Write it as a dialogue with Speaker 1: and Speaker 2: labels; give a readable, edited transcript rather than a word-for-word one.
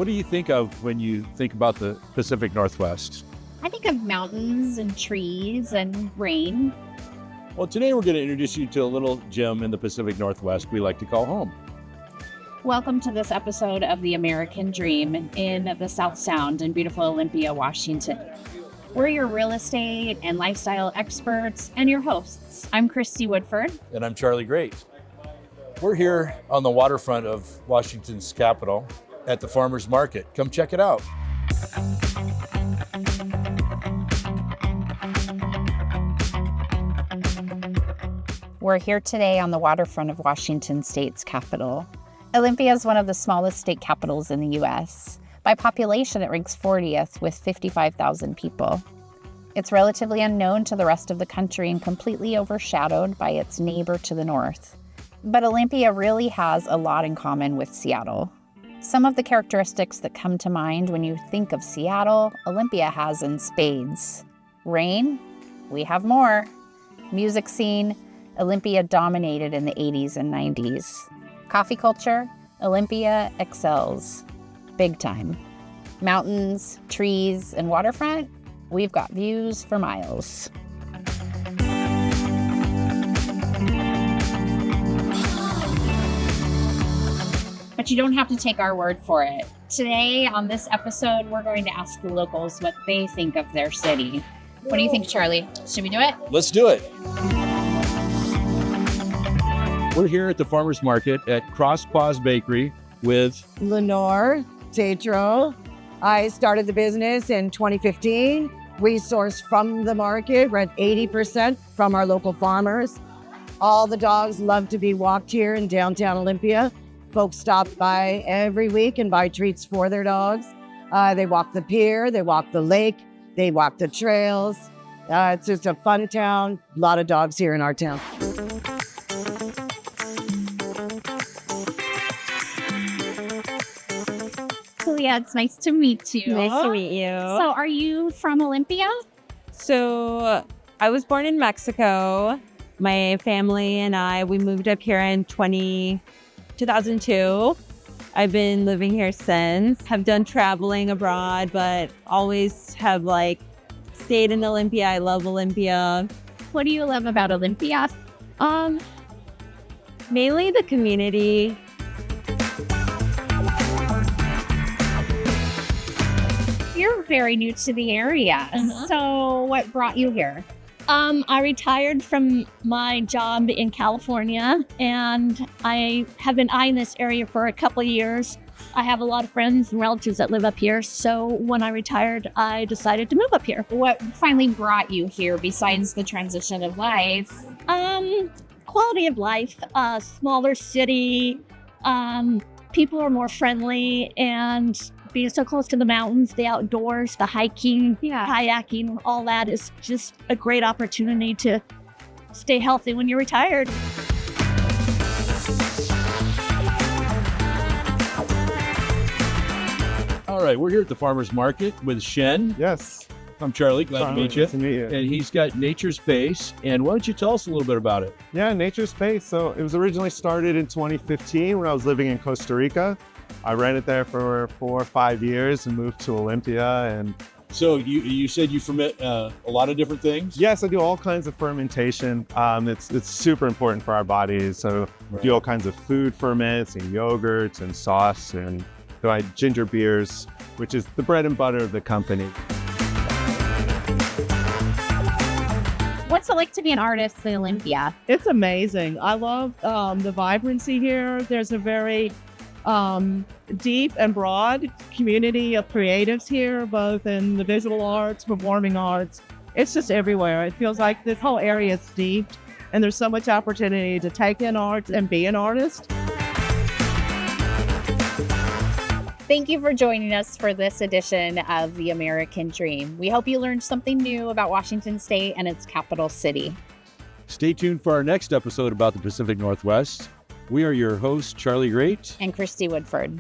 Speaker 1: What do you think of when you think about the Pacific Northwest?
Speaker 2: I think of mountains and trees and rain.
Speaker 1: Well, today we're going to introduce you to a little gem in the Pacific Northwest we like to call home.
Speaker 2: Welcome to this episode of The American Dream in the South Sound in beautiful Olympia, Washington. We're your real estate and lifestyle experts and your hosts. I'm Kristy Woodford.
Speaker 1: And I'm Charlie Grate. We're here on the waterfront of Washington's capital at the Farmers Market. Come check it out.
Speaker 2: We're here today on the waterfront of Washington State's capital. Olympia is one of the smallest state capitals in the U.S. By population, it ranks 40th with 55,000 people. It's relatively unknown to the rest of the country and completely overshadowed by its neighbor to the north. But Olympia really has a lot in common with Seattle. Some of the characteristics that come to mind when you think of Seattle, Olympia has in spades. Rain, we have more. Music scene, Olympia dominated in the 80s and 90s. Coffee culture, Olympia excels. Big time. Mountains, trees, and waterfront, we've got views for miles. But you don't have to take our word for it. Today, on this episode, we're going to ask the locals what they think of their city. What do you think, Charlie? Should we do it?
Speaker 1: Let's do it. We're here at the Farmers Market at Cross Paws Bakery with
Speaker 3: Lenore Tatro. I started the business in 2015. We source from the market. We're at 80% from our local farmers. All the dogs love to be walked here in downtown Olympia. Folks stop by every week and buy treats for their dogs. They walk the pier, they walk the lake, they walk the trails. It's just a fun town. A lot of dogs here in our town.
Speaker 2: Julia, it's nice to meet you.
Speaker 4: Nice to meet you.
Speaker 2: So are you from Olympia?
Speaker 4: So I was born in Mexico. My family and we moved up here in 2002. I've been living here since. Have done traveling abroad, but always have stayed in Olympia. I love Olympia.
Speaker 2: What do you love about Olympia?
Speaker 4: Mainly the community.
Speaker 2: You're very new to the area. So what brought you here?
Speaker 5: I retired from my job in California, and I have been eyeing this area for a couple of years. I have a lot of friends and relatives that live up here, so when I retired, I decided to move up here.
Speaker 2: What finally brought you here besides the transition of life?
Speaker 5: Quality of life, smaller city, people are more friendly, and being so close to the mountains, the outdoors, the hiking, kayaking, all that is just a great opportunity to stay healthy when you're retired.
Speaker 1: All right, we're here at the Farmers Market with Shen.
Speaker 6: Yes.
Speaker 1: I'm Charlie, glad to meet you.
Speaker 6: Nice to meet you.
Speaker 1: And he's got Nature Space. And why don't you tell us a little bit about it?
Speaker 6: Yeah, Nature Space. So it was originally started in 2015 when I was living in Costa Rica. I ran it there for 4 or 5 years and moved to Olympia. And
Speaker 1: so you said you ferment a lot of different things?
Speaker 6: yes, I do all kinds of fermentation. It's super important for our bodies. So I do all kinds of food ferments and yogurts and sauce, and so I ginger beers, which is the bread and butter of the company.
Speaker 2: What's it like to be an artist in Olympia?
Speaker 7: It's amazing. I love the vibrancy here. There's a very deep and broad community of creatives here, both in the visual arts, performing arts. It's just everywhere. It feels like this whole area is steeped, and there's so much opportunity to take in art and be an artist.
Speaker 2: Thank you for joining us for this edition of The American Dream. We hope you learned something new about Washington State and its capital city.
Speaker 1: Stay tuned for our next episode about the Pacific Northwest. We are your hosts, Charlie Grate
Speaker 2: and Kristy Woodford.